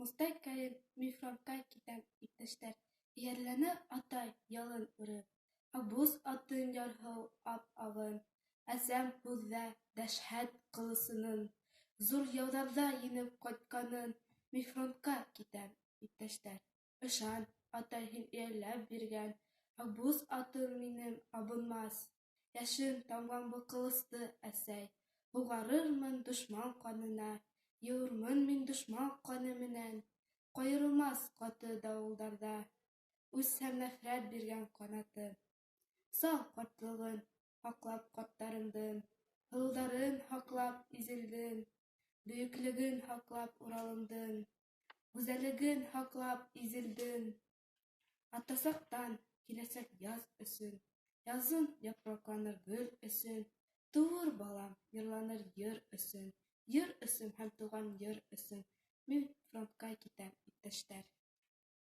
Мостай Кәрим, мин фронтка китәм, иптәштәр. Иярләнә атай ялын үреп, Акбүз атын ярһыу ап-агын. Әсәм күҙҙә дәшһәт ҡылысының, Зур яуҙарҙа еңеп ҡайтҡанын. Мин фронтка китәм, иптәштәр. Ышан, атай һин эйәрләп биргән, Акбүз атың минем абынмас. Йәшен тамған был ҡылысты, әсәй, Һуғарырмын дошман ҡанына, Йыуырмын мин дошман ҡаны менән, Ҡайырылмас ҡаты дауылдарҙа Үсһәм нәфрәт биргән ҡанаты. Сал ҡартлығын һаҡлап ҡарттарымдың, Һылыуҙарын һаҡлап Изелдең, Бөйөклөгөн һаҡлап Уралымдың, Гүзәллеген һаҡлап Изелдең. Атасаҡтан киләсәк яҙ өсөн, Яҙын япраҡланыр гөл өсөн, Тыуыр балам йырланыр йыр өсөн һәм тыуған ер өсөн. Мин фронтка китәм, иптәштәр.